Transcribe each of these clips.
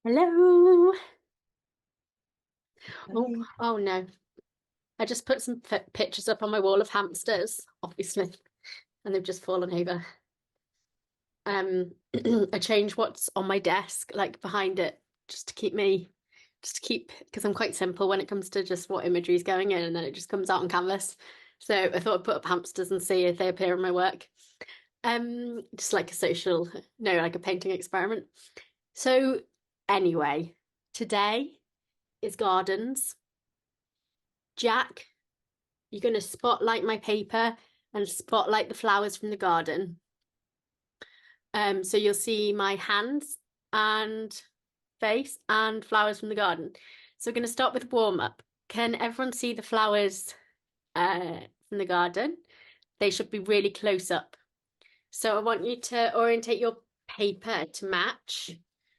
Hello. Oh no. I just put some pictures up on my wall of hamsters, obviously, and they've just fallen over. I changed what's on my desk, like behind it, just to keep, because I'm quite simple when it comes to just what imagery is going in, and then it just comes out on canvas. So I thought I'd put up hamsters and see if they appear in my work. Just like a social, no, like a painting experiment. So anyway, today is gardens. Jack, you're going to spotlight my paper and spotlight the flowers from the garden. So you'll see my hands and face and flowers from the garden. So we're going to start with warm up. Can everyone see the flowers from the garden? They should be really close up. So I want you to orientate your paper to match.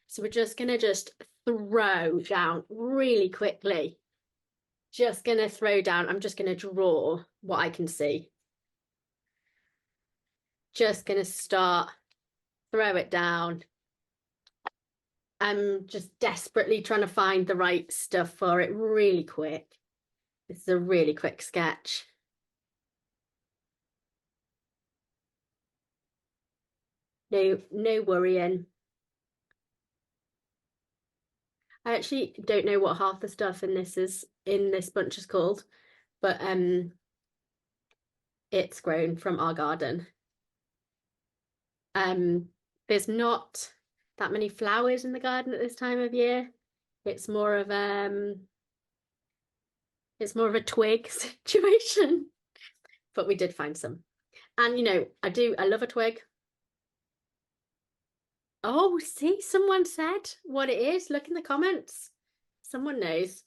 So we're just going to just throw down really quickly. Just going to throw down. I'm just going to draw what I can see. Just going to start, throw it down. I'm just desperately trying to find the right stuff for it really quick. This is a really quick sketch. No worrying. I actually don't know what half the stuff in this bunch is called, but it's grown from our garden. There's not that many flowers in the garden at this time of year. It's more of a twig situation, but we did find some. And I love a twig. Oh, see, someone said what it is. Look in the comments. Someone knows.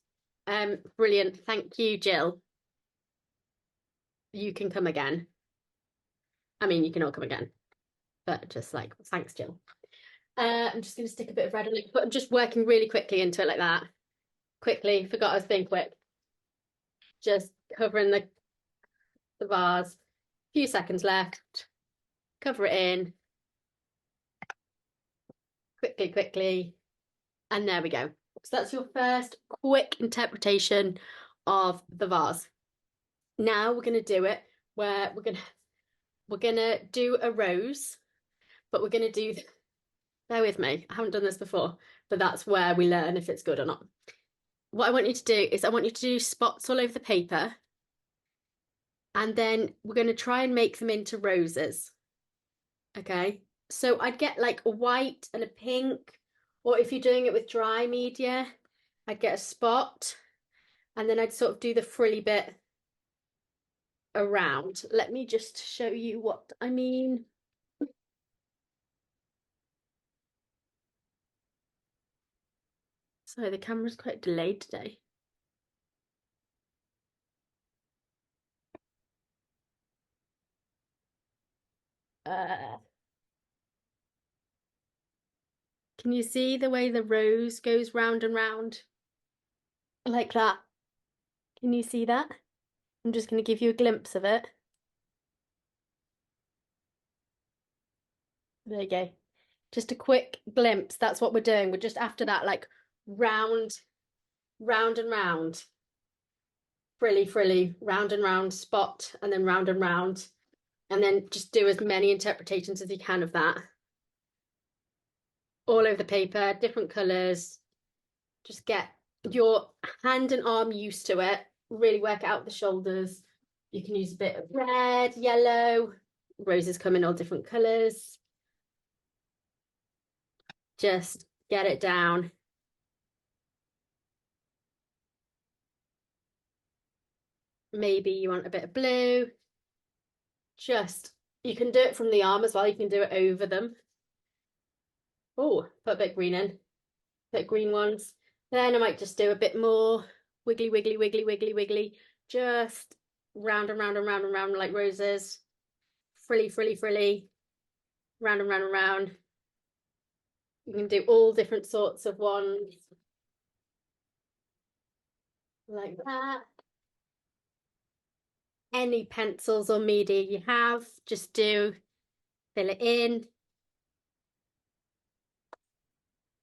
Brilliant. Thank you, Jill. You can come again. I mean, you can all come again, but just like, thanks, Jill. I'm just going to stick a bit of red on it, but I'm just working really quickly into it like that. Quickly, forgot I was being quick. Just covering the vase. A few seconds left. Cover it in. Quickly. And there we go. So that's your first quick interpretation of the vase. Now we're going to do it where we're gonna do a rose, but we're going to do, bear with me, I haven't done this before, but that's where we learn if it's good or not. What I want you to do is I want you to do spots all over the paper, and then we're going to try and make them into roses. Okay, so I'd get like a white and a pink, or if you're doing it with dry media, I'd get a spot, and then I'd sort of do the frilly bit around. Let me just show you what I mean. Sorry, the camera's quite delayed today. Can you see the way the rose goes round and round? Like that. Can you see that? I'm just going to give you a glimpse of it. There you go. Just a quick glimpse. That's what we're doing. We're just after that, like round, round and round. Frilly, round and round, spot, and then round and round. And then just do as many interpretations as you can of that. All over the paper, different colours. Just get your hand and arm used to it. Really work out the shoulders. You can use a bit of red, yellow. Roses come in all different colours. Just get it down. Maybe you want a bit of blue. You can do it from the arm as well. You can do it over them. Oh, put a bit of green in. Bit of green ones. Then I might just do a bit more wiggly. Just round and round and round and round like roses. Frilly. Round and round and round. You can do all different sorts of ones. Like that. Any pencils or media you have, just fill it in.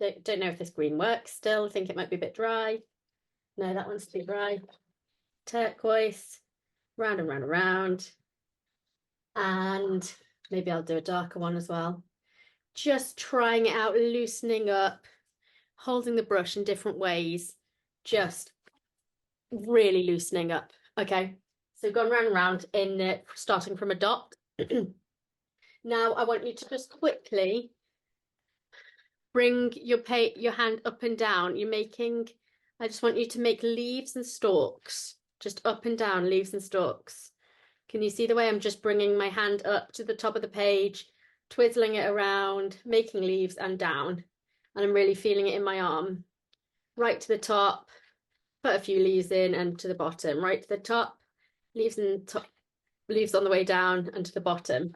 Don't know if this green works still. I think it might be a bit dry. No, that one's too dry. Turquoise, round and round and round. And maybe I'll do a darker one as well. Just trying it out, loosening up, holding the brush in different ways, just really loosening up. Okay, so gone round and round in starting from a dot. Now I want you to just quickly bring your hand up and down. I just want you to make leaves and stalks, just up and down, leaves and stalks. Can you see the way I'm just bringing my hand up to the top of the page, twizzling it around, making leaves and down, and I'm really feeling it in my arm. Right to the top, put a few leaves in, and to the bottom. Right to the top, leaves on the way down and to the bottom.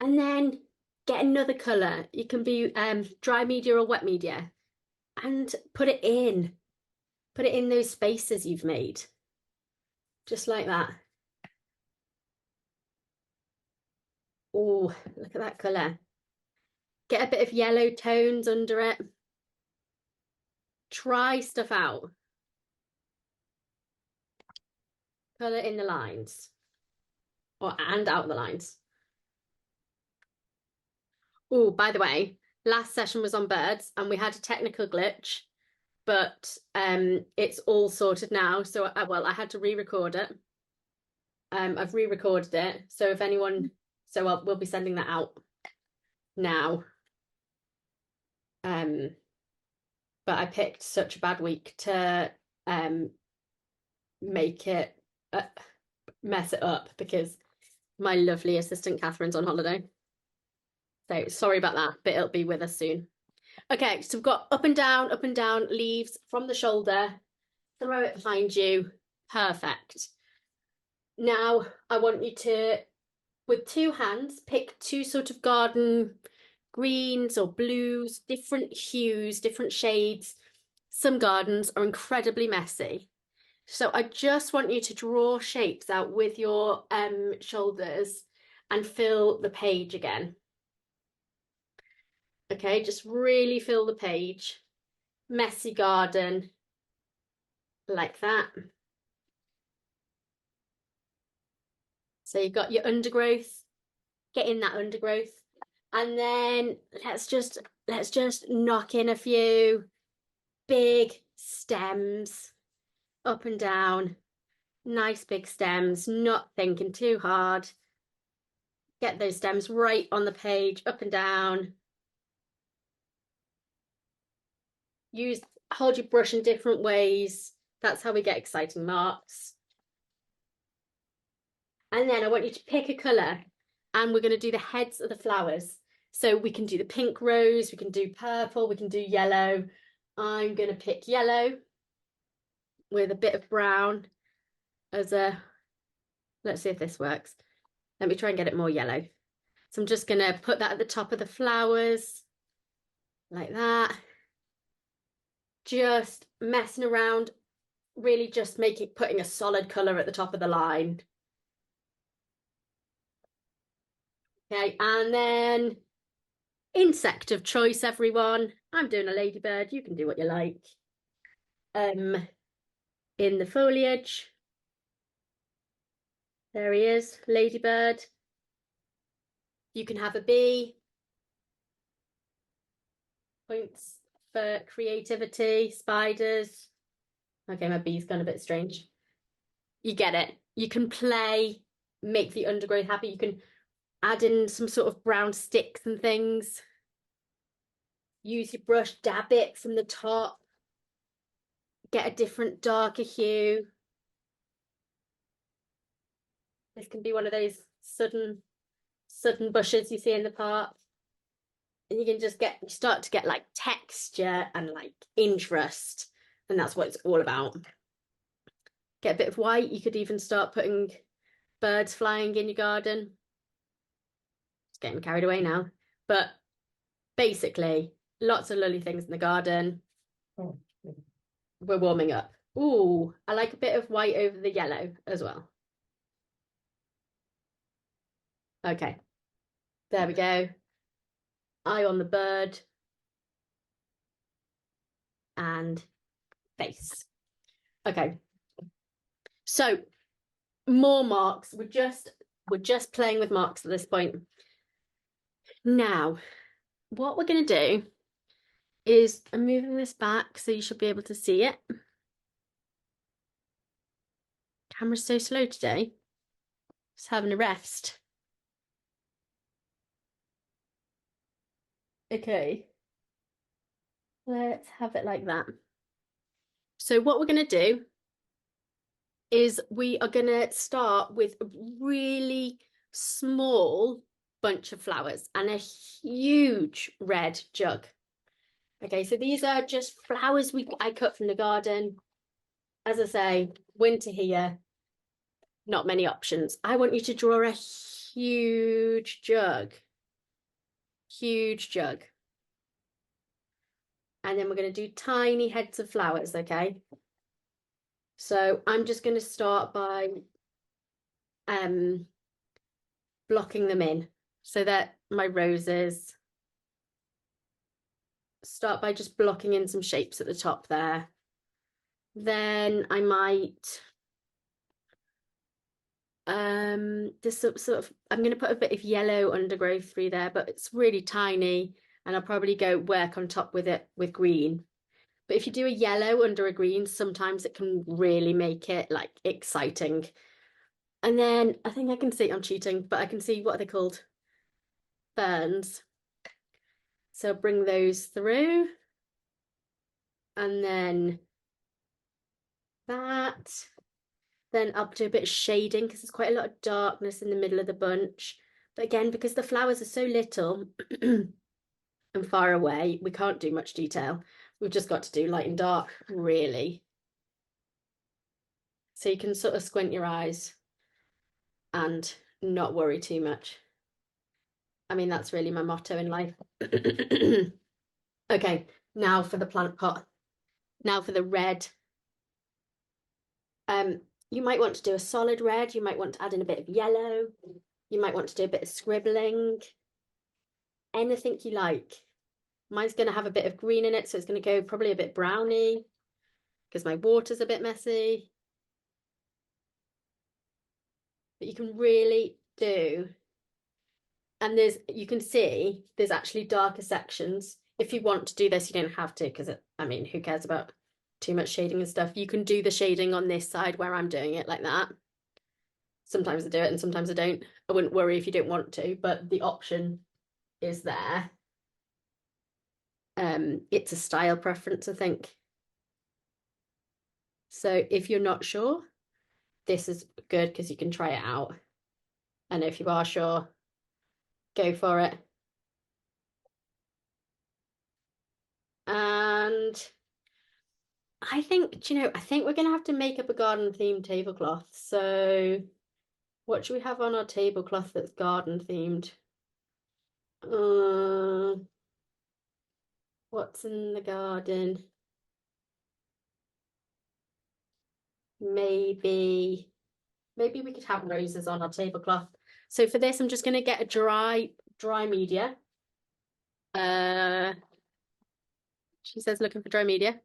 And then get another colour. You can be dry media or wet media, and put it in. Put it in those spaces you've made. Just like that. Oh, look at that colour. Get a bit of yellow tones under it. Try stuff out. Colour in the lines. And out the lines. Oh, by the way, last session was on birds and we had a technical glitch, but it's all sorted now. So, I had to re-record it. I've re-recorded it. So if anyone, we'll be sending that out now. But I picked such a bad week to make it mess it up because my lovely assistant Catherine's on holiday. So sorry about that, but it'll be with us soon. Okay, so we've got up and down, leaves from the shoulder, throw it behind you. Perfect. Now I want you to, with two hands, pick two sort of garden greens or blues, different hues, different shades. Some gardens are incredibly messy. So I just want you to draw shapes out with your shoulders and fill the page again. Okay, just really fill the page. Messy garden, like that. So you've got your undergrowth, get in that undergrowth. And then let's just knock in a few big stems up and down. Nice big stems, not thinking too hard. Get those stems right on the page, up and down. Hold your brush in different ways. That's how we get exciting marks. And then I want you to pick a colour and we're going to do the heads of the flowers. So we can do the pink rose, we can do purple, we can do yellow. I'm going to pick yellow with a bit of brown as let's see if this works. Let me try and get it more yellow. So I'm just going to put that at the top of the flowers, like that. Just messing around, really just putting a solid colour at the top of the line. Okay, and then insect of choice, everyone. I'm doing a ladybird, you can do what you like. In the foliage. There he is, ladybird. You can have a bee. Points for creativity, spiders. Okay, my bee's gone a bit strange. You get it. You can play, make the undergrowth happy. You can add in some sort of brown sticks and things. Use your brush, dab it from the top. Get a different darker hue. This can be one of those sudden bushes you see in the park. And you can just start to get like texture and like interest. And that's what it's all about. Get a bit of white. You could even start putting birds flying in your garden. It's getting carried away now. But basically, lots of lovely things in the garden. We're warming up. Ooh, I like a bit of white over the yellow as well. Okay, there we go. Eye on the bird. and face. Okay, so more marks. We're just playing with marks at this point. Now, what we're going to do is I'm moving this back so you should be able to see it. Camera's so slow today. Just having a rest. Okay. Let's have it like that. So what we're going to do is we are going to start with a really small bunch of flowers and a huge red jug. Okay, so these are just flowers I cut from the garden. As I say, winter here, not many options. I want you to draw a huge jug. Huge jug. And then we're going to do tiny heads of flowers, okay? So I'm just going to start by blocking them in so that my roses start by just blocking in some shapes at the top there. Then I might this sort of I'm going to put a bit of yellow undergrowth through there, but it's really tiny, and I'll probably go work on top with it with green. But if you do a yellow under a green, sometimes it can really make it like exciting. And then I think I can see I'm cheating, but I can see, what are they called? Ferns. So bring those through. And then that. Then I'll do a bit of shading because there's quite a lot of darkness in the middle of the bunch. But again, because the flowers are so little and far away, we can't do much detail. We've just got to do light and dark, really. So you can sort of squint your eyes and not worry too much. I mean, that's really my motto in life. Okay, now for the plant pot. Now for the red. You might want to do a solid red. You might want to add in a bit of yellow. You might want to do a bit of scribbling. Anything you like. Mine's going to have a bit of green in it, so it's going to go probably a bit browny because my water's a bit messy. But you can really do. And you can see there's actually darker sections. If you want to do this, you don't have to, because I mean, who cares about too much shading and stuff? You can do the shading on this side where I'm doing it like that. Sometimes I do it and sometimes I don't. I wouldn't worry if you don't want to, but the option is there. It's a style preference, I think. So if you're not sure, this is good because you can try it out. And if you are sure, go for it. And I think, I think we're going to have to make up a garden themed tablecloth. So what should we have on our tablecloth that's garden themed? What's in the garden? Maybe we could have roses on our tablecloth. So for this, I'm just going to get a dry media. She says looking for dry media.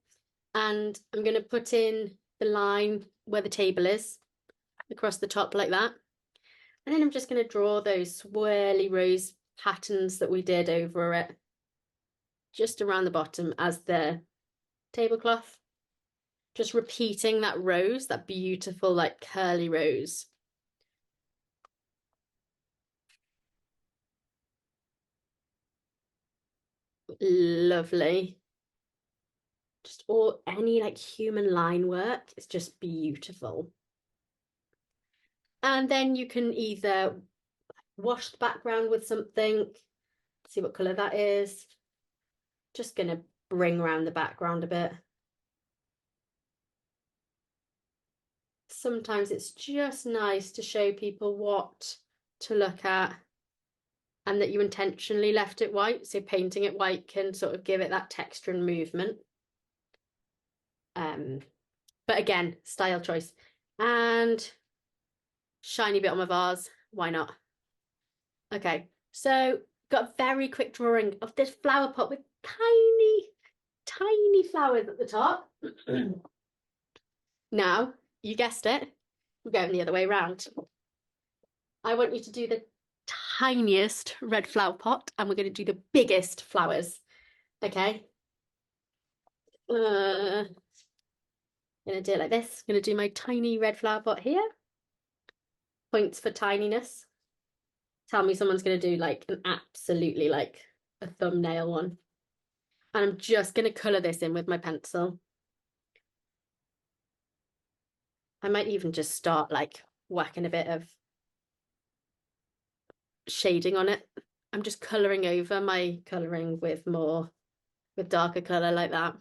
And I'm going to put in the line where the table is across the top like that. And then I'm just going to draw those swirly rose patterns that we did over it, just around the bottom as the tablecloth. Just repeating that rose, that beautiful like curly rose. Lovely. Just any like human line work is just beautiful. And then you can either wash the background with something, see what colour that is. Just going to bring around the background a bit. Sometimes it's just nice to show people what to look at and that you intentionally left it white. So painting it white can sort of give it that texture and movement. But again, style choice. And shiny bit on my vase, why not? Okay, so got a very quick drawing of this flower pot with tiny flowers at the top. Now, you guessed it, we're going the other way around. I want you to do the tiniest red flower pot, and we're going to do the biggest flowers. Okay? I'm going to do it like this. I'm going to do my tiny red flower pot here. Points for tininess. Tell me someone's going to do like an absolutely like a thumbnail one. And I'm just going to colour this in with my pencil. I might even just start like whacking a bit of shading on it. I'm just colouring over my colouring with darker colour like that.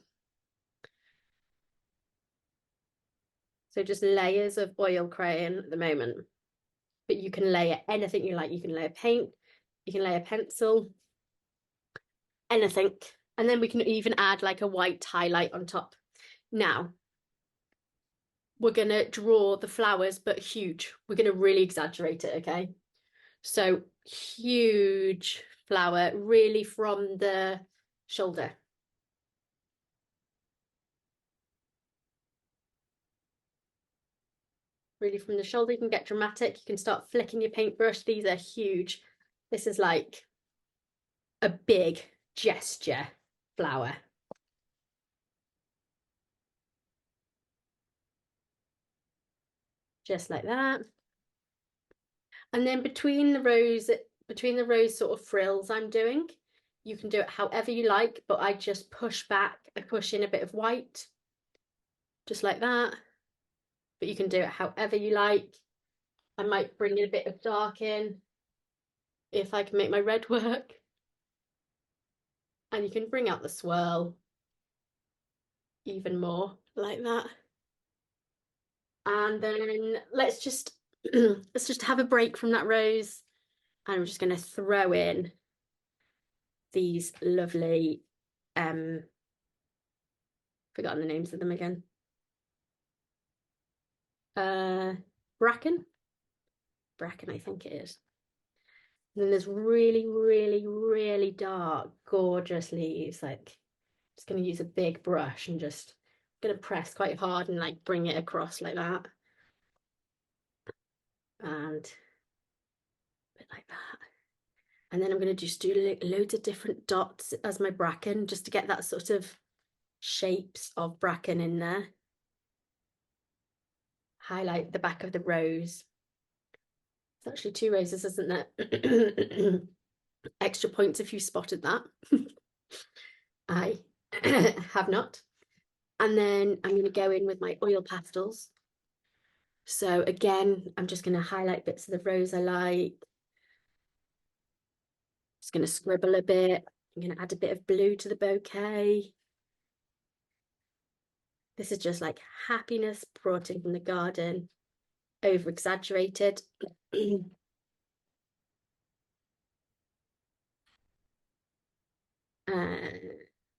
So just layers of oil crayon at the moment. But you can layer anything you like. You can layer paint, you can layer pencil, anything. And then we can even add like a white highlight on top. Now, we're going to draw the flowers, but huge. We're going to really exaggerate it, okay? So huge flower, really from the shoulder. Really from the shoulder, you can get dramatic. You can start flicking your paintbrush. These are huge. This is like a big gesture flower. Just like that. And then between the rows sort of frills I'm doing, you can do it however you like, but I just push back, I push in a bit of white, just like that. But you can do it however you like. I might bring in a bit of dark in if I can make my red work. And you can bring out the swirl even more like that. And then let's just have a break from that rose. And I'm just going to throw in these lovely, forgotten the names of them again. Bracken, I think it is. And then there's really, really, really dark, gorgeous leaves. Like, just going to use a big brush and just going to press quite hard and like bring it across like that. And a bit like that. And then I'm going to just do loads of different dots as my bracken, just to get that sort of shapes of bracken in there. Highlight the back of the rose. It's actually 2 roses, isn't it? Extra points if you spotted that. I have not. And then I'm going to go in with my oil pastels. So again, I'm just going to highlight bits of the rose I like. Just going to scribble a bit. I'm going to add a bit of blue to the bouquet. This is just like happiness brought in from the garden, over exaggerated.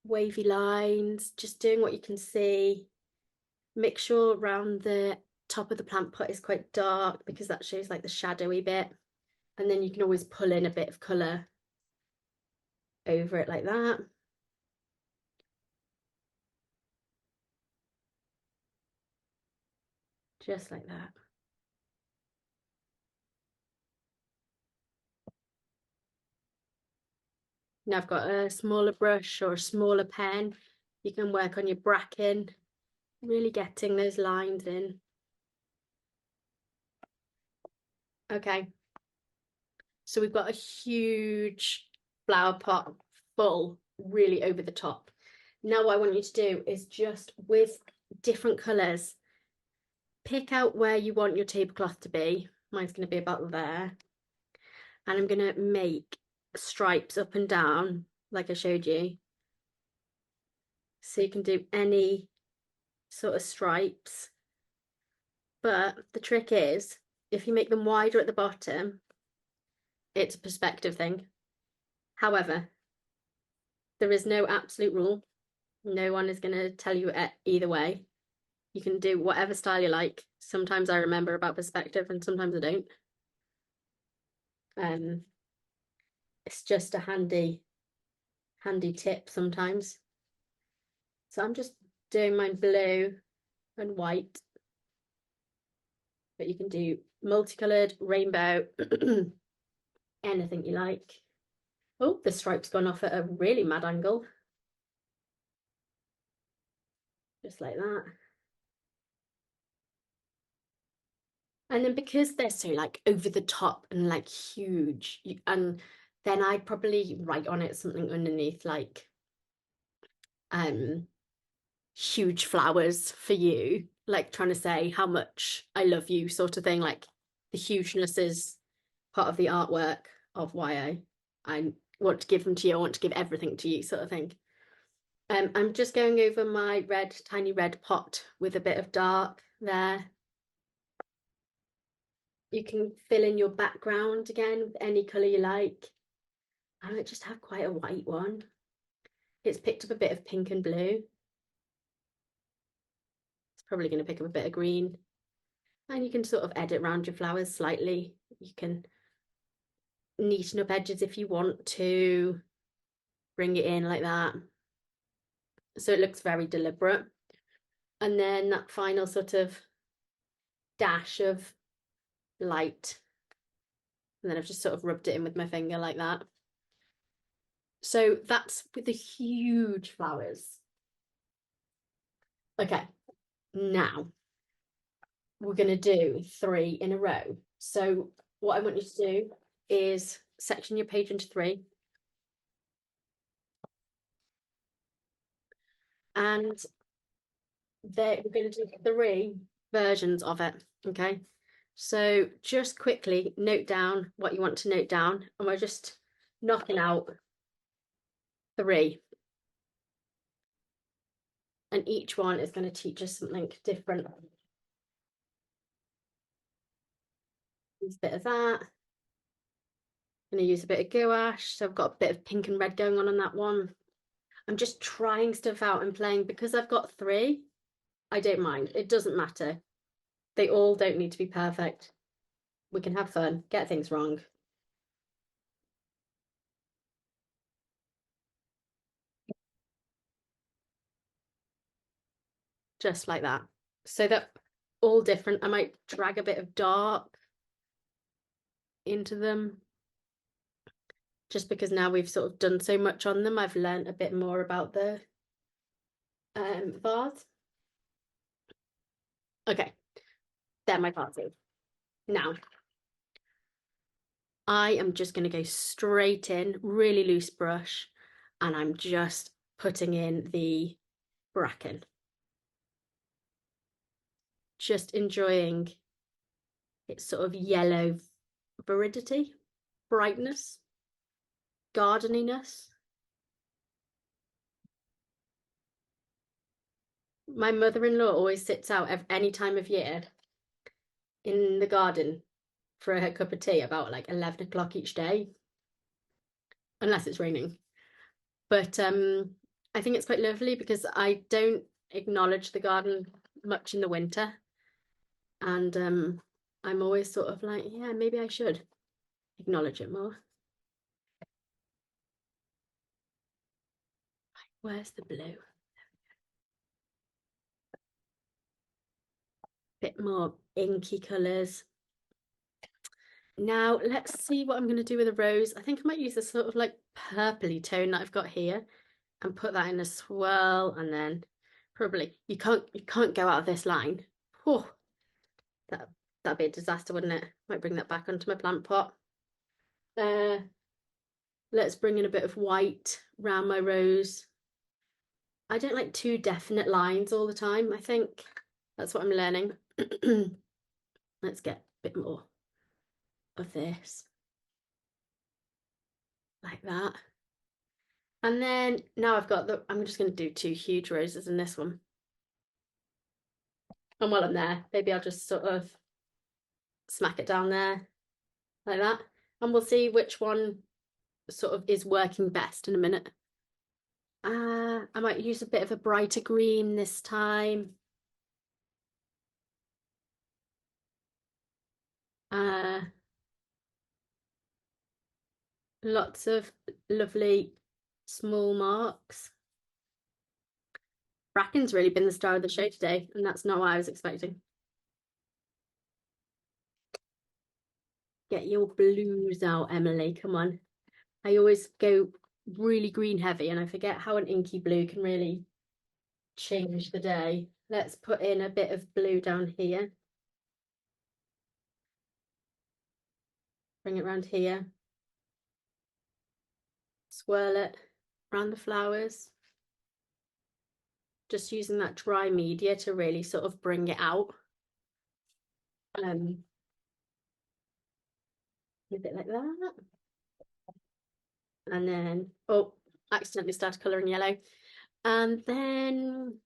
Wavy lines, just doing what you can see. Make sure around the top of the plant pot is quite dark because that shows like the shadowy bit. And then you can always pull in a bit of colour over it like that. Just like that. Now I've got a smaller brush or a smaller pen. You can work on your bracken, really getting those lines in. Okay. So we've got a huge flower pot full, really over the top. Now what I want you to do is just with different colours, pick out where you want your tablecloth to be. Mine's going to be about there. And I'm going to make stripes up and down, like I showed you. So you can do any sort of stripes. But the trick is, if you make them wider at the bottom, it's a perspective thing. However, there is no absolute rule. No one is going to tell you either way. You can do whatever style you like. Sometimes I remember about perspective and sometimes I don't. It's just a handy tip sometimes. So I'm just doing mine blue and white, but you can do multicolored, rainbow, anything you like. Oh, the stripe's gone off at a really mad angle. Just like that. And then because they're so like over the top and like huge, and then I'd probably write on it something underneath like um huge flowers for you, like trying to say how much I love you, sort of thing. Like the hugeness is part of the artwork of why I want to give them to you. I want to give everything to you, sort of thing. I'm just going over my tiny red pot with a bit of dark there. You can fill in your background again with any colour you like. I might just have quite a white one. It's picked up a bit of pink and blue. It's probably going to pick up a bit of green. And you can sort of edit around your flowers slightly. You can neaten up edges if you want to, bring it in like that. So it looks very deliberate. And then that final sort of dash of light. And then I've just sort of rubbed it in with my finger like that. So that's with the huge flowers. Okay, now we're going to do 3 in a row. So what I want you to do is section your page into 3. And we're going to do 3 versions of it. Okay. So just quickly note down what you want to note down. And we're just knocking out 3. And each one is going to teach us something different. Use a bit of that. I'm going to use a bit of gouache. So I've got a bit of pink and red going on that one. I'm just trying stuff out and playing because I've got 3. I don't mind. It doesn't matter. They all don't need to be perfect. We can have fun, get things wrong. Just like that. So that all different. I might drag a bit of dark into them just because now we've sort of done so much on them. I've learned a bit more about the vase. Okay, they're my vases. Now, I am just going to go straight in, really loose brush, and I'm just putting in the bracken. Just enjoying its sort of yellow viridity, brightness, gardeniness. My mother-in-law always sits out any time of year in the garden for her cup of tea about like 11 o'clock each day, unless it's raining. But I think it's quite lovely because I don't acknowledge the garden much in the winter. And I'm always sort of like, yeah, maybe I should acknowledge it more. Where's the blue? Bit more inky colours. Now let's see what I'm going to do with a rose. I think I might use this sort of like purpley tone that I've got here and put that in a swirl, and then probably you can't go out of this line. Oh, that'd be a disaster, wouldn't it? Might bring that back onto my plant pot. Uh, let's bring in a bit of white around my rose. I don't like too definite lines all the time. I think that's what I'm learning. Let's get a bit more of this, like that. And then now I've got I'm just going to do 2 huge roses in this one. And while I'm there, maybe I'll just sort of smack it down there like that. And we'll see which one sort of is working best in a minute. I might use a bit of a brighter green this time. Lots of lovely small marks. Bracken's really been the star of the show today, and that's not what I was expecting. Get your blues out, Emily. Come on. I always go really green heavy, and I forget how an inky blue can really change the day. Let's put in a bit of blue down here. Bring it around here. Swirl it around the flowers. Just using that dry media to really sort of bring it out. A bit like that. And then, oh, accidentally started colouring yellow. And then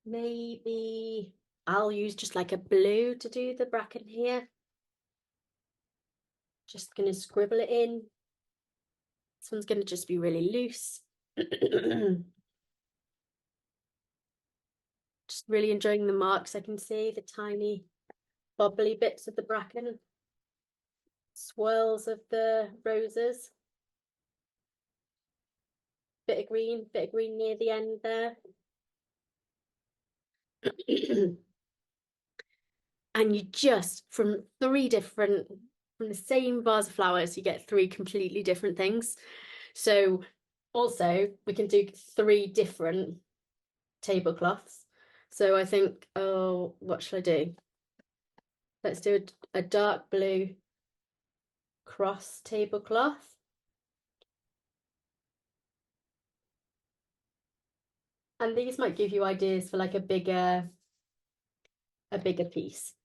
maybe I'll use just like a blue to do the bracken here. Just gonna scribble it in. This one's gonna just be really loose. Just really enjoying the marks. I can see the tiny bubbly bits of the bracken, swirls of the roses. Bit of green near the end there. And you just, from the same vase of flowers, you get three completely different things. So also we can do three different tablecloths. So I think, oh, what should I do? Let's do a dark blue cross tablecloth. And these might give you ideas for like a bigger piece.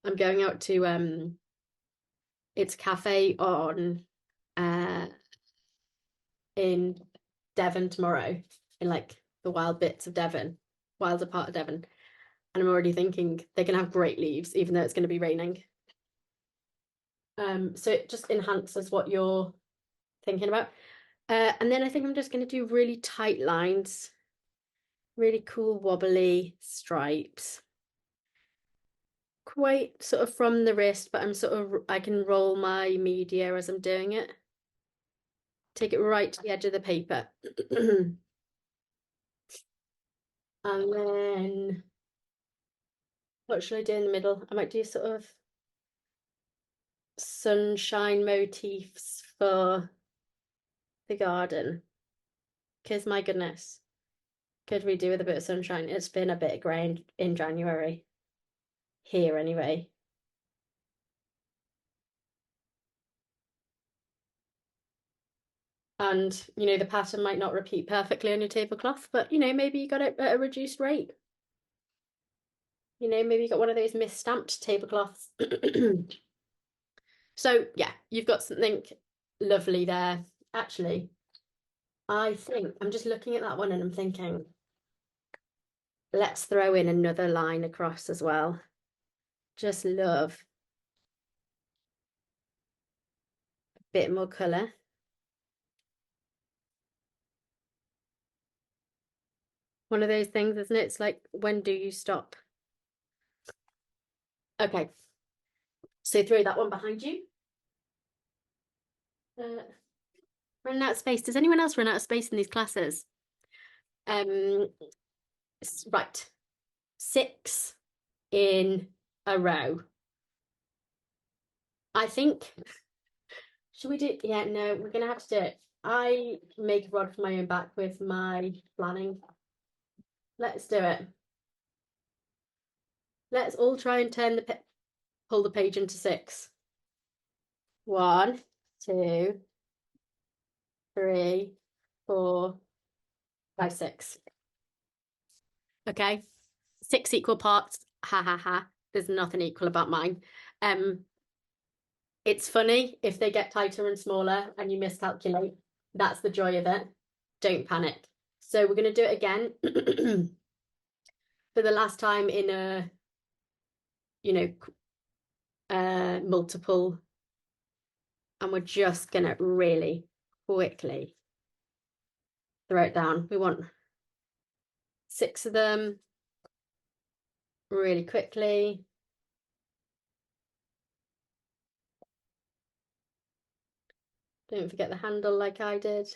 I'm going out to it's a cafe on in Devon tomorrow, in like the wild bits of Devon, wilder part of Devon. And I'm already thinking they're gonna have great leaves, even though it's gonna be raining. So it just enhances what you're thinking about. And then I think I'm just gonna do really tight lines, really cool wobbly stripes. Quite sort of from the wrist, but I can roll my media as I'm doing it. Take it right to the edge of the paper. And then what should I do in the middle? I might do sort of sunshine motifs for the garden. Because my goodness, could we do with a bit of sunshine? It's been a bit grey in January. Here anyway. And the pattern might not repeat perfectly on your tablecloth, but maybe you got it at a reduced rate. Maybe you got one of those mis-stamped tablecloths. So yeah, you've got something lovely there. Actually, I think I'm just looking at that one and I'm thinking, let's throw in another line across as well. Just love a bit more colour. One of those things, isn't it? It's like, when do you stop? Okay, so throw that one behind you. Running out of space. Does anyone else run out of space in these classes? Right, 6 in a row. I think, should we do, yeah, no, we're gonna have to do it. I make a rod for my own back with my planning. Let's do it. Let's all try and pull the page into 6. 1, 2, 3, 4, 5, 6. Okay, 6 equal parts. Ha ha ha. There's nothing equal about mine. It's funny if they get tighter and smaller and you miscalculate. That's the joy of it. Don't panic. So we're going to do it again for the last time in a, multiple. And we're just going to really quickly throw it down. We want 6 of them really quickly. Don't forget the handle like I did.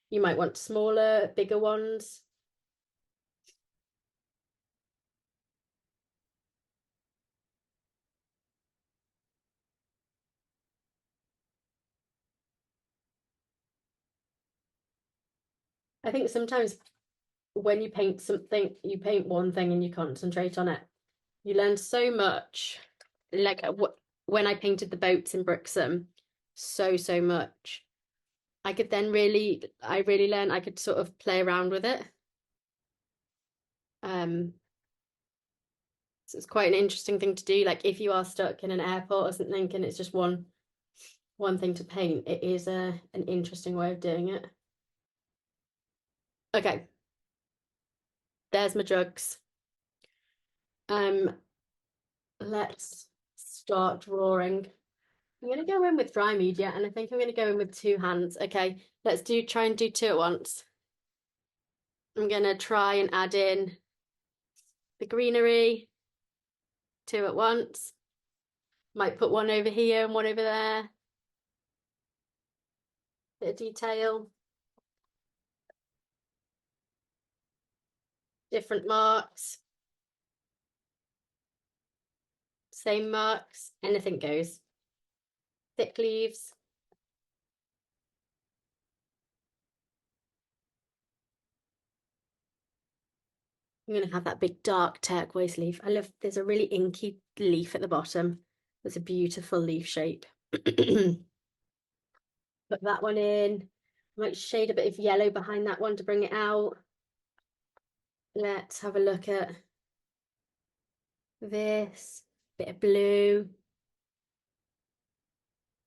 You might want smaller, bigger ones. I think sometimes when you paint something, you paint one thing and you concentrate on it. You learn so much. Like when I painted the boats in Brixham, so much. I really learned I could sort of play around with it. Um, so it's quite an interesting thing to do. Like if you are stuck in an airport or something and it's just one thing to paint, it is an interesting way of doing it. Okay, there's my jugs. Um, let's start drawing. I'm gonna go in with dry media, and I think I'm gonna go in with two hands. Okay, let's try and do two at once. I'm gonna try and add in the greenery, two at once. Might put one over here and one over there. Bit of detail. Different marks. Same marks. Anything goes. Thick leaves. I'm gonna have that big dark turquoise leaf. I love, there's a really inky leaf at the bottom. There's a beautiful leaf shape. Put that one in. Might shade a bit of yellow behind that one to bring it out. Let's have a look at this. Bit of blue.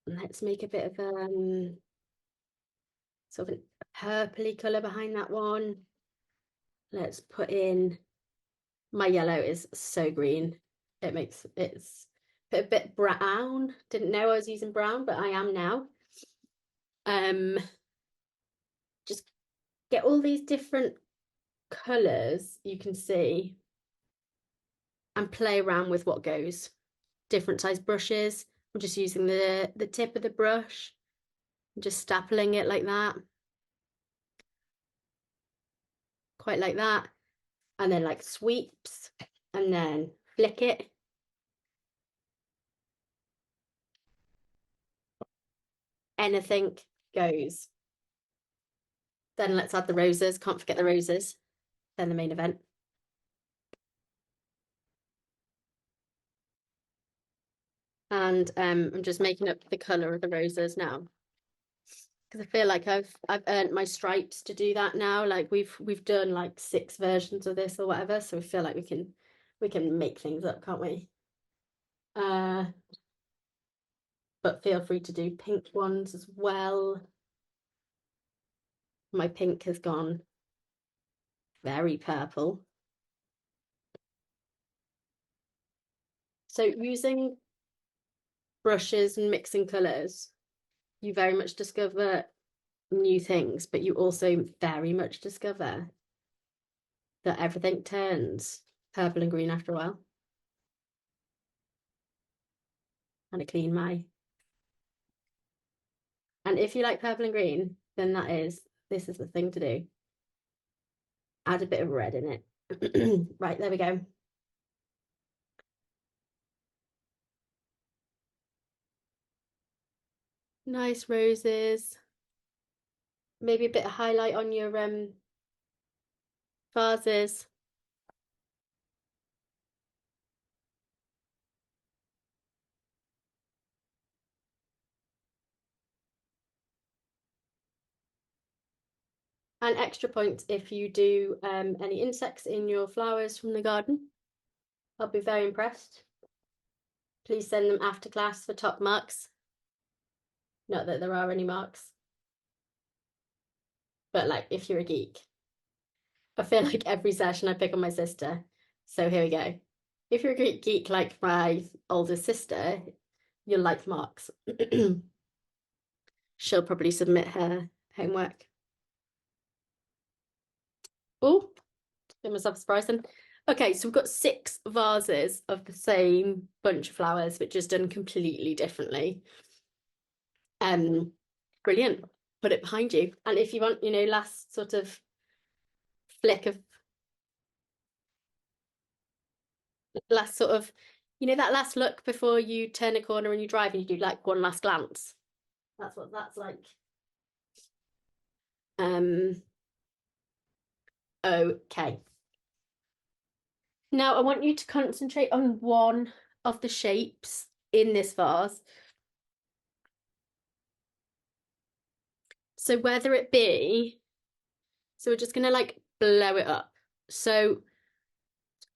Let's make a bit of sort of a purpley colour behind that one. Let's put in, my yellow is so green. It's a bit brown. Didn't know I was using brown, but I am now. Just get all these different colours you can see and play around with what goes. Different size brushes. I'm just using the tip of the brush, just stapling it like that. Quite like that. And then like sweeps and then flick it. Anything goes. Then let's add the roses. Can't forget the roses. Then the main event. And I'm just making up the colour of the roses now. Because I feel like I've earned my stripes to do that now. Like we've done like 6 versions of this or whatever. So we feel like we can make things up, can't we? But feel free to do pink ones as well. My pink has gone very purple. So using brushes and mixing colours, you very much discover new things, but you also very much discover that everything turns purple and green after a while. And a clean my. And if you like purple and green, then this is the thing to do. Add a bit of red in it. Right, there we go. Nice roses. Maybe a bit of highlight on your vases. And extra points if you do any insects in your flowers from the garden. I'll be very impressed. Please send them after class for top marks. Not that there are any marks. But like if you're a geek. I feel like every session I pick on my sister. So here we go. If you're a Greek geek like my older sister, you'll like marks. She'll probably submit her homework. Oh, give myself a surprise then. Okay, so we've got 6 vases of the same bunch of flowers, but just done completely differently. Brilliant. put it behind you. And if you want, last sort of flick of last sort of, that last look before you turn a corner and you drive and you do like one last glance. That's what that's like. Okay. Now I want you to concentrate on one of the shapes in this vase. So whether it be, so we're just gonna like blow it up. So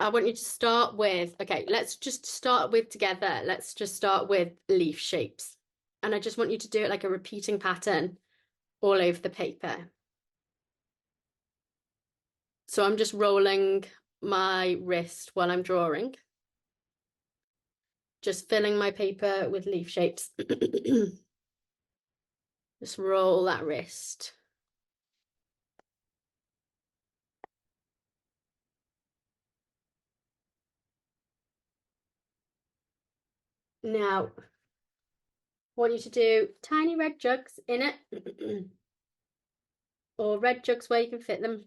I want you to start with, okay, let's just start with together. Let's just start with leaf shapes. And I just want you to do it like a repeating pattern all over the paper. So I'm just rolling my wrist while I'm drawing. Just filling my paper with leaf shapes. Just roll that wrist. Now, I want you to do tiny red jugs in it, or red jugs where you can fit them.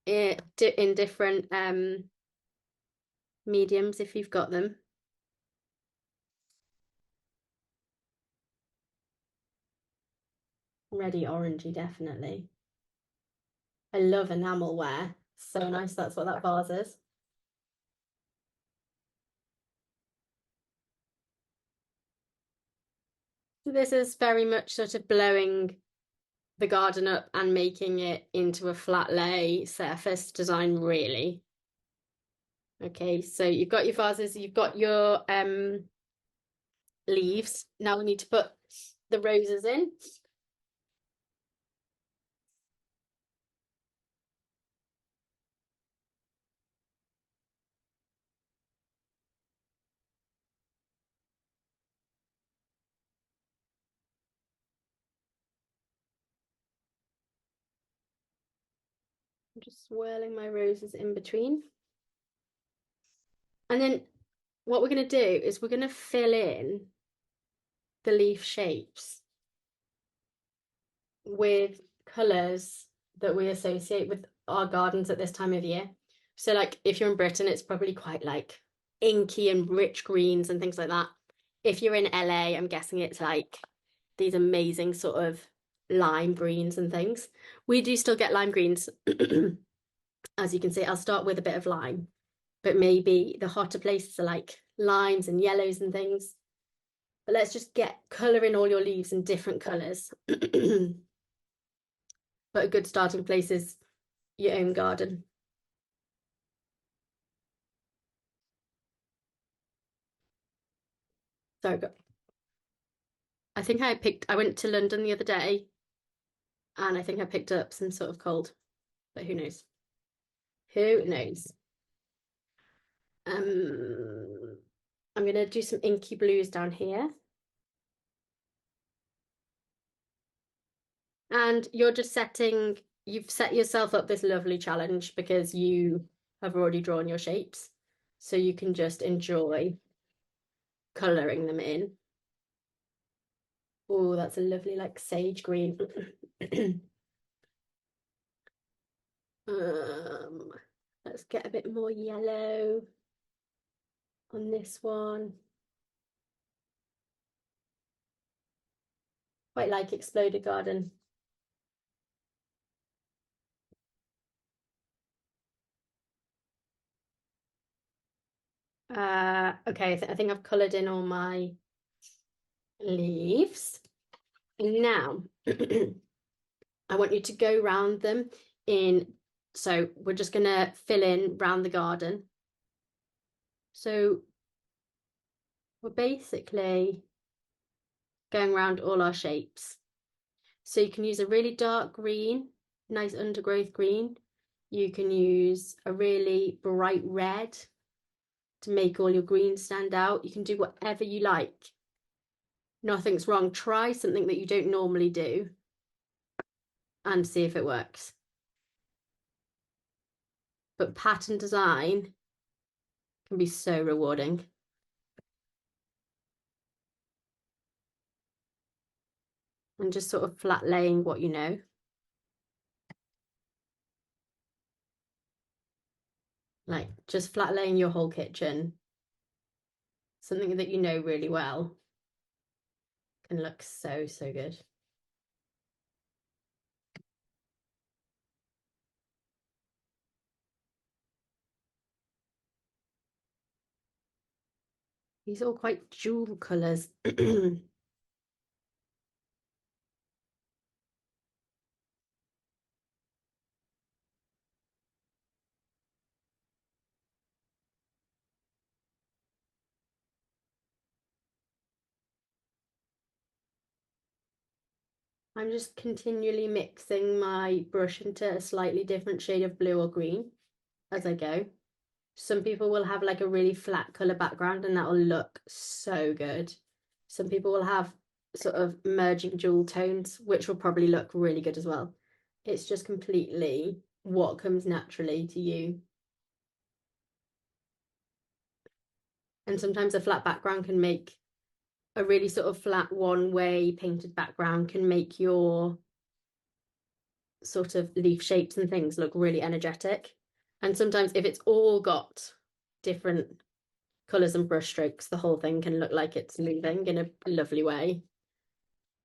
In different mediums if you've got them. Reddy orangey, definitely. I love enamel wear. So nice, that's what that vase is. This is very much sort of blowing the garden up and making it into a flat lay surface design, really. Okay, so you've got your vases, you've got your leaves. Now we need to put the roses in. I'm just swirling my roses in between. And then what we're going to do is we're going to fill in the leaf shapes with colours that we associate with our gardens at this time of year. So like if you're in Britain, it's probably quite like inky and rich greens and things like that. If you're in LA, I'm guessing it's like these amazing sort of lime greens and things. We do still get lime greens. As you can see, I'll start with a bit of lime, but maybe the hotter places are like limes and yellows and things. But let's just get colour in all your leaves in different colours. But a good starting place is your own garden. So I think I went to London the other day and I think I picked up some sort of cold, but who knows? Who knows? I'm going to do some inky blues down here. And you've set yourself up this lovely challenge because you have already drawn your shapes. So you can just enjoy colouring them in. Oh, that's a lovely like sage green. Um, let's get a bit more yellow on this one. Quite like Exploded Garden. Okay, I think I've coloured in all my leaves. Now, I want you to go round them in, so we're just gonna fill in round the garden. So we're basically going around all our shapes. So you can use a really dark green, nice undergrowth green. You can use a really bright red to make all your greens stand out. You can do whatever you like. Nothing's wrong. Try something that you don't normally do and see if it works. But pattern design Can be so rewarding. And just sort of flat laying what you know. Like just flat laying your whole kitchen. Something that you know really well can look so, so good. These are all quite jewel colours. I'm just continually mixing my brush into a slightly different shade of blue or green as I go. Some people will have like a really flat colour background and that will look so good. Some people will have sort of merging jewel tones, which will probably look really good as well. It's just completely what comes naturally to you. And sometimes a flat background can make a really sort of flat one-way painted background can make your sort of leaf shapes and things look really energetic. And sometimes if it's all got different colours and brush strokes, the whole thing can look like it's moving in a lovely way.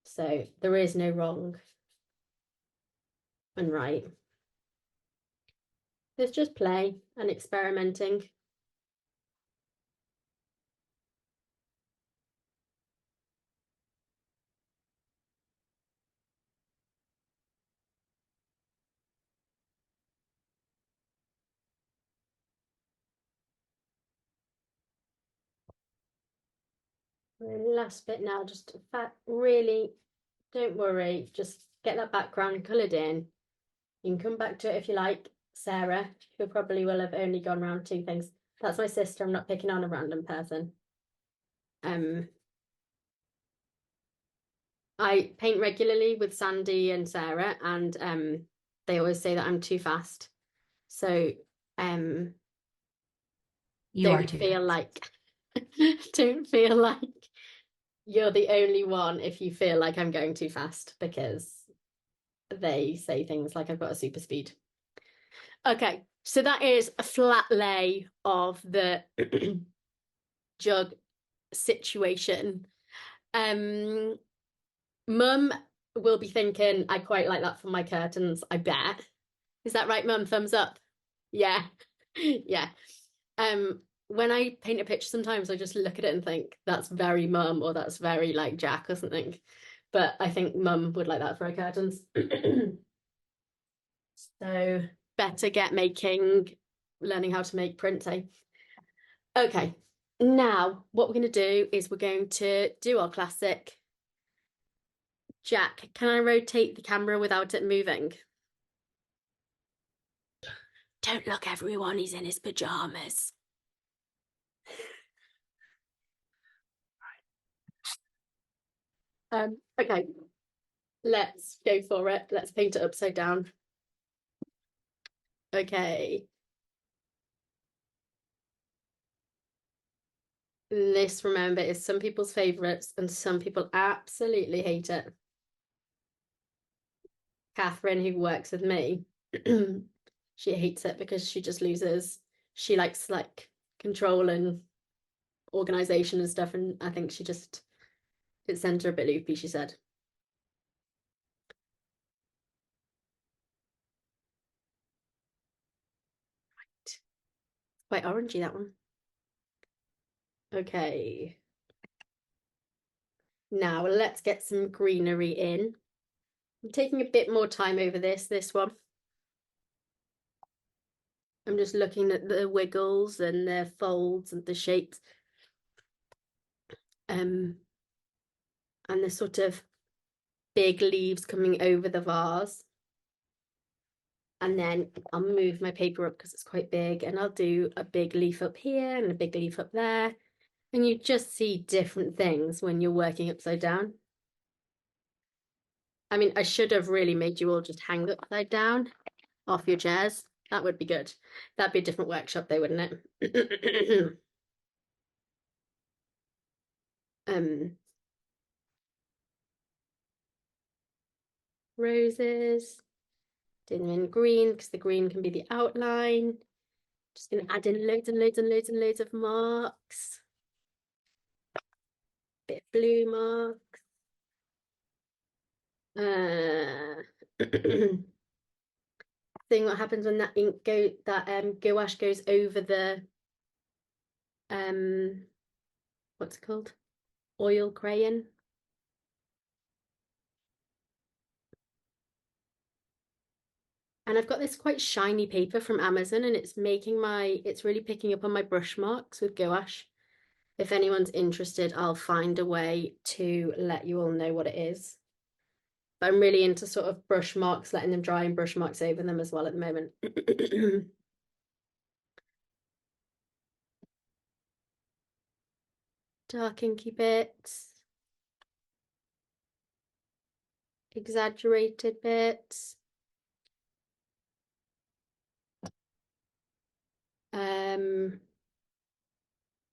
So there is no wrong and right. It's just play and experimenting. Last bit now, just really don't worry, just get that background coloured in. You can come back to it if you like. Sarah, who probably will have only gone round two things. That's my sister. I'm not picking on a random person. I paint regularly with Sandy and Sarah, and they always say that I'm too fast. So You are too feel fast. like don't feel like you're the only one if you feel like I'm going too fast, because they say things like I've got a super speed. Okay, so that is a flat lay of the jug situation. Mum will be thinking, I quite like that for my curtains, I bet. Is that right, Mum? Thumbs up. Yeah. Yeah. When I paint a picture, sometimes I just look at it and think that's very Mum, or that's very like Jack or something. But I think Mum would like that for her curtains. So better get making, learning how to make prints, eh? Okay. Now, what we're going to do is we're going to do our classic. Jack, can I rotate the camera without it moving? Don't look, everyone, he's in his pajamas. Okay, let's go for it. Let's paint it upside down. Okay. This, remember, is some people's favourites and some people absolutely hate it. Catherine, who works with me, she hates it because she just loses. She likes like control and organisation and stuff, and I think she just, it sent her a bit loopy, she said. Quite orangey, that one. Okay. Now let's get some greenery in. I'm taking a bit more time over this one. I'm just looking at the wiggles and the folds and the shapes. And the sort of big leaves coming over the vase. And then I'll move my paper up because it's quite big, and I'll do a big leaf up here and a big leaf up there. And you just see different things when you're working upside down. I mean, I should have really made you all just hang upside down off your chairs, That would be good. That'd be a different workshop though, wouldn't it? um, Roses, doing them in green because the green can be the outline. Just gonna add in loads and loads and loads and loads of marks. Bit of blue mark. Thing what happens when that gouache goes over the what's it called? Oil crayon. And I've got this quite shiny paper from Amazon and it's really picking up on my brush marks with gouache. If anyone's interested, I'll find a way to let you all know what it is. But I'm really into sort of brush marks, letting them dry and brush marks over them as well at the moment. Dark inky bits. Exaggerated bits. Bring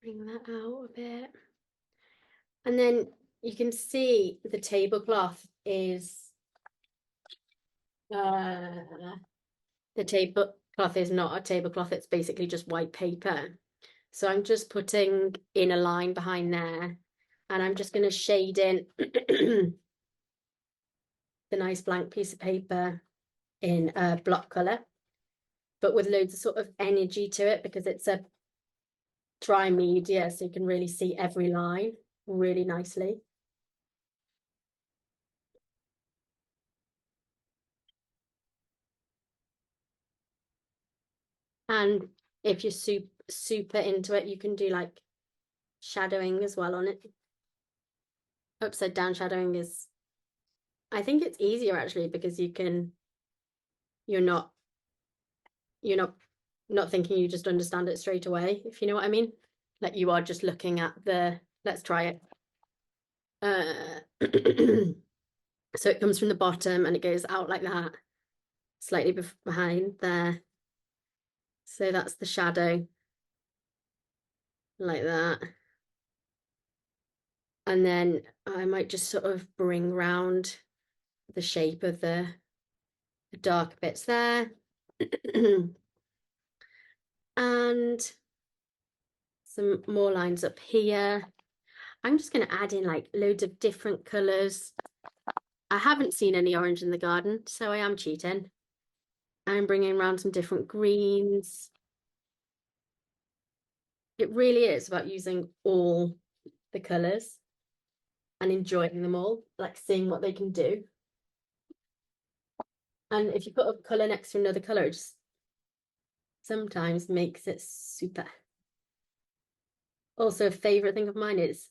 that out a bit. And then you can see the tablecloth is the tablecloth is not a tablecloth, it's basically just white paper. So I'm just putting in a line behind there and I'm just going to shade in the nice blank piece of paper in a block colour, but with loads of sort of energy to it because it's a dry media, so you can really see every line really nicely. And if you're super into it, you can do like shadowing as well on it. Upside down shadowing is, I think it's easier actually because you're not not thinking, you just understand it straight away, if you know what I mean. Like you are just looking at let's try it. So it comes from the bottom and it goes out like that, slightly behind there. So that's the shadow, like that. And then I might just sort of bring round the shape of the dark bits there. And some more lines up here. I'm just going to add in like loads of different colours. I haven't seen any orange in the garden, so I am cheating. I'm bringing around some different greens. It really is about using all the colours and enjoying them all, like seeing what they can do. And if you put a colour next to another colour, it just sometimes makes it super. Also, a favourite thing of mine is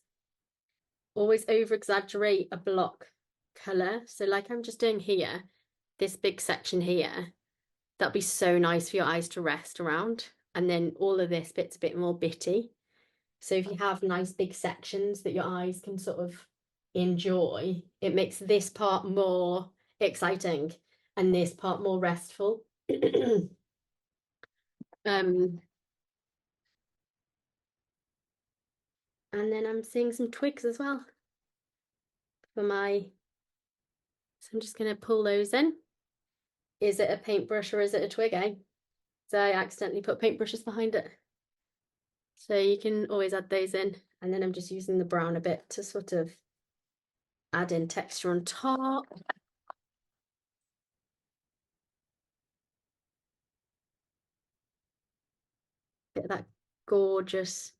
always over exaggerate a block colour. So like I'm just doing here, this big section here, that'll be so nice for your eyes to rest around. And then all of this bit's a bit more bitty. So if you have nice big sections that your eyes can sort of enjoy, it makes this part more exciting and this part more restful. And then I'm seeing some twigs as well for so I'm just going to pull those in. Is it a paintbrush or is it a twig, eh? So I accidentally put paintbrushes behind it. So you can always add those in. And then I'm just using the brown a bit to sort of add in texture on top. Bit of that gorgeous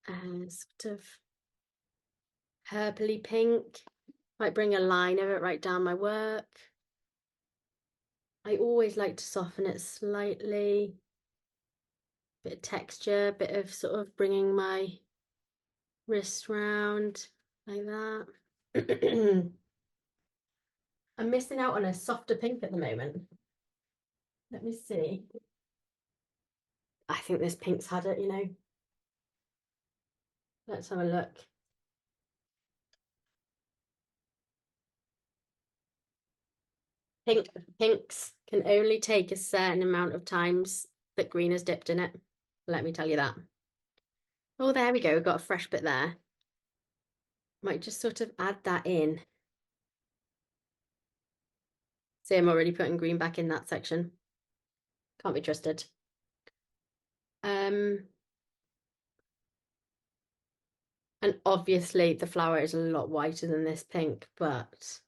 sort of purpley pink. Might bring a line of it right down my work. I always like to soften it slightly. Bit of texture, bit of sort of bringing my wrist round like that. I'm missing out on a softer pink at the moment. Let me see. I think this pink's had it, you know. Let's have a look. Pinks Can only take a certain amount of times that green is dipped in it. Let me tell you that. Oh, there we go. We've got a fresh bit there. Might just sort of add that in. See, I'm already putting green back in that section. Can't be trusted. And obviously the flower is a lot whiter than this pink, but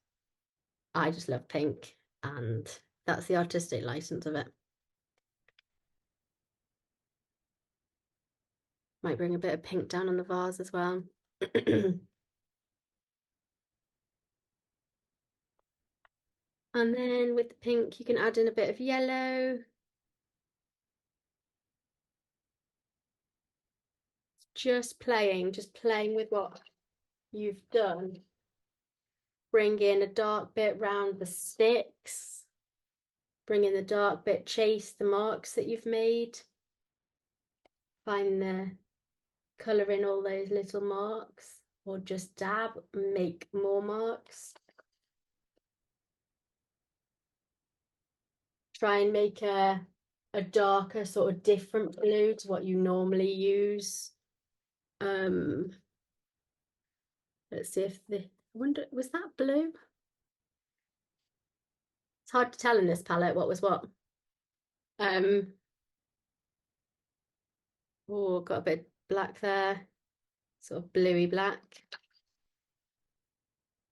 I just love pink and that's the artistic license of it. Might bring a bit of pink down on the vase as well. And then with the pink, you can add in a bit of yellow. Just playing with what you've done. Bring in a dark bit round the sticks. Bring in the dark bit, chase the marks that you've made. Find the colour in all those little marks, or just dab, make more marks. Try and make a darker sort of different blue to what you normally use. Let's see if I wonder, was that blue? It's hard to tell in this palette what was what. Oh, got a bit black there, sort of bluey black.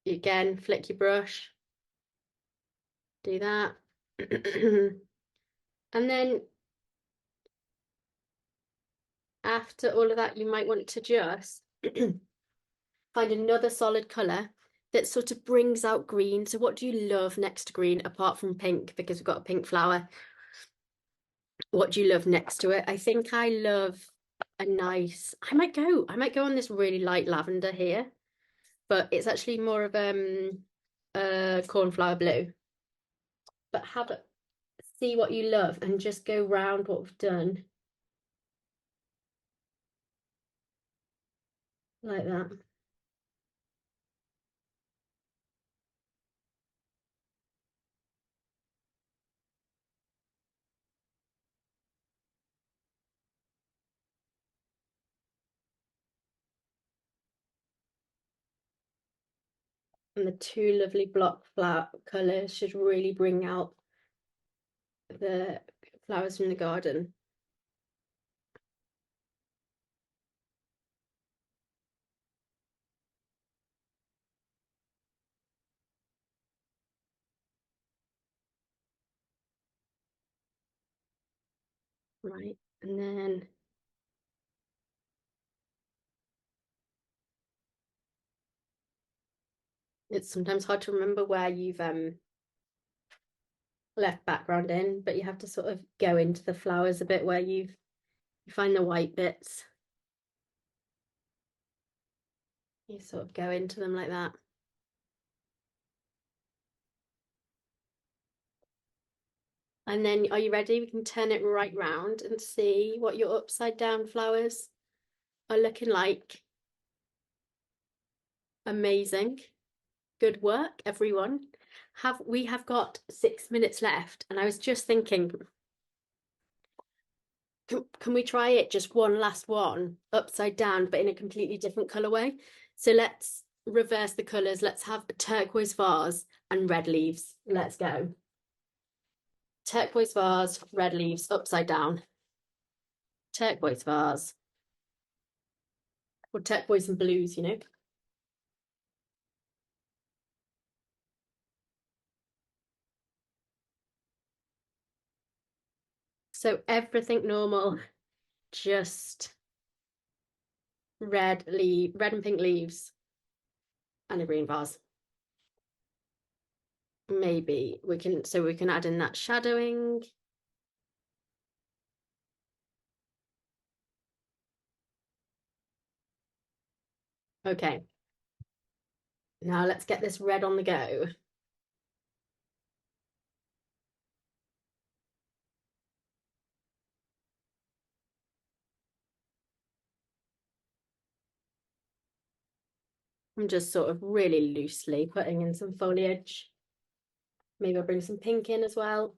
Again, flick your brush, do that. And then after all of that, you might want to just find another solid colour that sort of brings out green. So what do you love next to green apart from pink? Because we've got a pink flower. What do you love next to it? I think I love a nice, I might go on this really light lavender here, but it's actually more of a cornflower blue. But have it, see what you love and just go round what we've done. Like that. And the two lovely block flower colours should really bring out the flowers from the garden. Right, and then it's sometimes hard to remember where you've left background in, but you have to sort of go into the flowers a bit where you find the white bits. You sort of go into them like that. And then are you ready? We can turn it right round and see what your upside down flowers are looking like. Amazing. Good work, everyone. We have got 6 minutes left, and I was just thinking, can we try it just one last one upside down, but in a completely different colorway? So let's reverse the colors. Let's have a turquoise vase and red leaves. Let's go. Turquoise vase, red leaves, upside down. Turquoise vase. Or turquoise and blues, you know. So everything normal, just red and pink leaves and a green vase. Maybe we can add in that shadowing. Okay. Now let's get this red on the go. I'm just sort of really loosely putting in some foliage. Maybe I'll bring some pink in as well.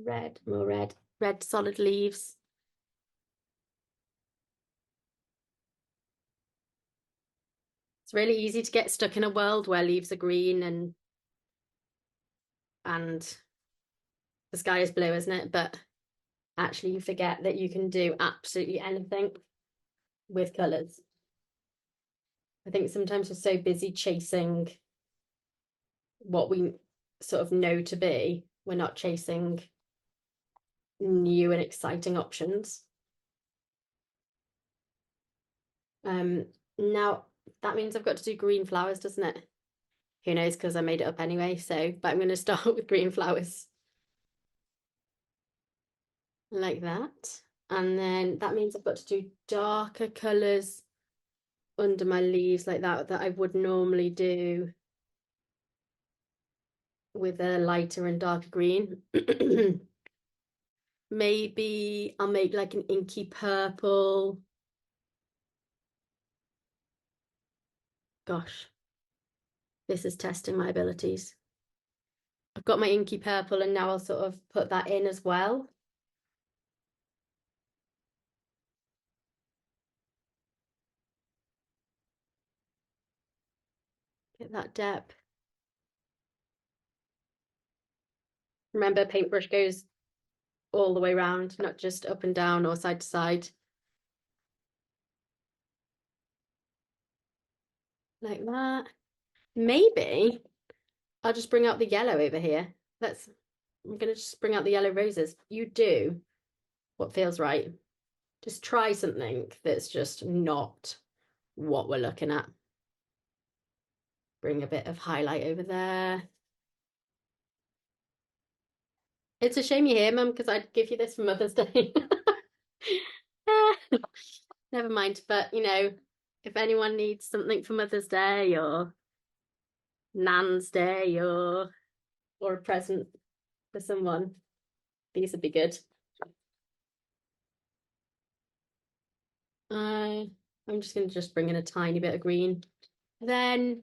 Red, more red, red solid leaves. It's really easy to get stuck in a world where leaves are green and the sky is blue, isn't it? But actually you forget that you can do absolutely anything with colours. I think sometimes we're so busy chasing what we sort of know to be, we're not chasing new and exciting options. Now that means I've got to do green flowers, doesn't it? Who knows, because I made it up anyway. So, but I'm going to start with green flowers like that. And then that means I've got to do darker colours under my leaves like that I would normally do with a lighter and darker green. Maybe I'll make like an inky purple. Gosh, this is testing my abilities. I've got my inky purple and now I'll sort of put that in as well. Get that depth. Remember, paintbrush goes all the way around, not just up and down or side to side. Like that. Maybe I'll just bring out the yellow over here. I'm gonna just bring out the yellow roses. You do what feels right. Just try something that's just not what we're looking at. Bring a bit of highlight over there. It's a shame you're here, Mum, because I'd give you this for Mother's Day. Never mind, but you know, if anyone needs something for Mother's Day or Nan's Day or a present for someone, these would be good. I'm just going to just bring in a tiny bit of green. Then,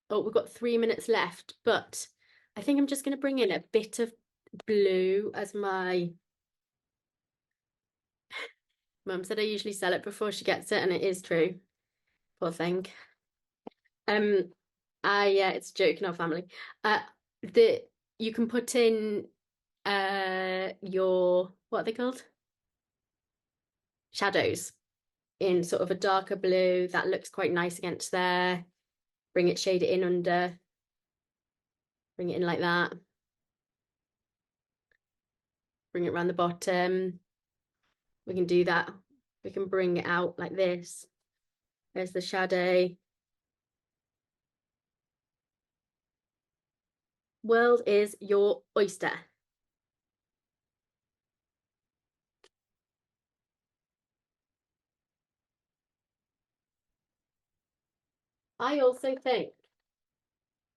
oh, we've got 3 minutes left, but I think I'm just going to bring in a bit of blue as my Mum said I usually sell it before she gets it, and it is true. Poor thing. Yeah, it's a joke in our family. The you can put in your what are they called? Shadows in sort of a darker blue that looks quite nice against there. Bring it, shade it in under. Bring it in like that. Bring it around the bottom. We can do that. We can bring it out like this. There's the shadow. World is your oyster. I also think,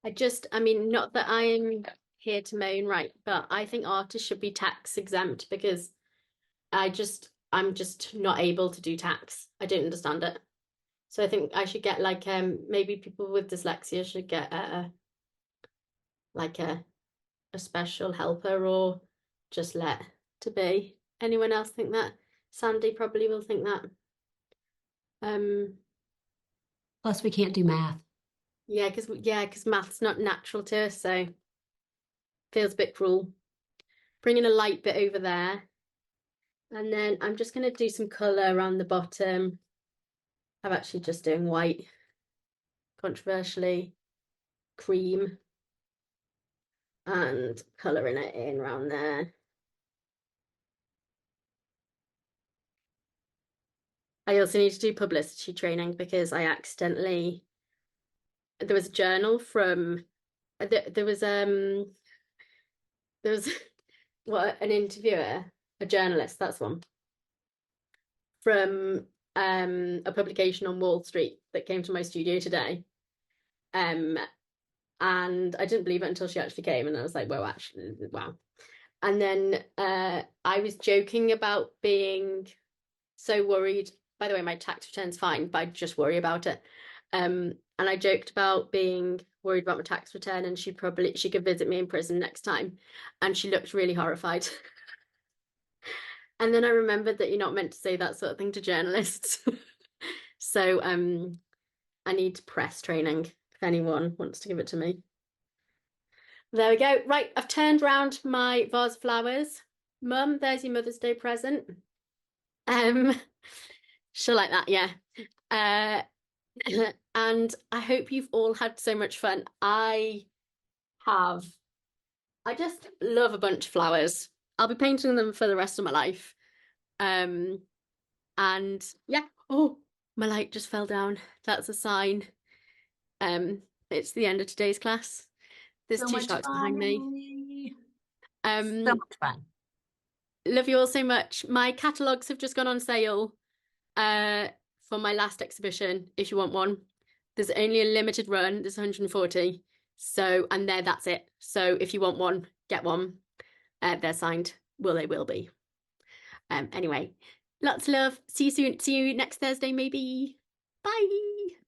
I mean, not that I'm here to moan, right, but I think artists should be tax exempt because I'm just not able to do tax. I don't understand it. So I think I should get like maybe people with dyslexia should get like a special helper or just let to be. Anyone else think that? Sandy probably will think that. Plus, we can't do math. Because math's not natural to us, so feels a bit cruel. Bringing a light bit over there. And then I'm just going to do some colour around the bottom. I'm actually just doing white, controversially, cream, and colouring it in around there. I also need to do publicity training because I accidentally, there was a journal from, there was what, an interviewer, a journalist, that's one, from a publication on Wall Street that came to my studio today. And I didn't believe it until she actually came, and I was like, "Whoa, actually, wow!" And then I was joking about being so worried. By the way, my tax return's fine, but I just worry about it. And I joked about being worried about my tax return and she could visit me in prison next time. And she looked really horrified. And then I remembered that you're not meant to say that sort of thing to journalists. So I need press training if anyone wants to give it to me. There we go. Right, I've turned round my vase of flowers. Mum, there's your Mother's Day present. Um, she'll like that, yeah. Uh, and I hope you've all had so much fun. Have. I just love a bunch of flowers. I'll be painting them for the rest of my life. Um, and yeah. Oh, my light just fell down. That's a sign. It's the end of today's class. There's So two much sharks fun, behind me. Emily. So Um, much fun. love you all so much. My catalogues have just gone on sale uh for my last exhibition, if you want one. There's only a limited run, there's 140. So, and that's it. So if you want one, get one. They're signed. Will they will be. Anyway, lots of love. See you soon. See you next Thursday, maybe. Bye.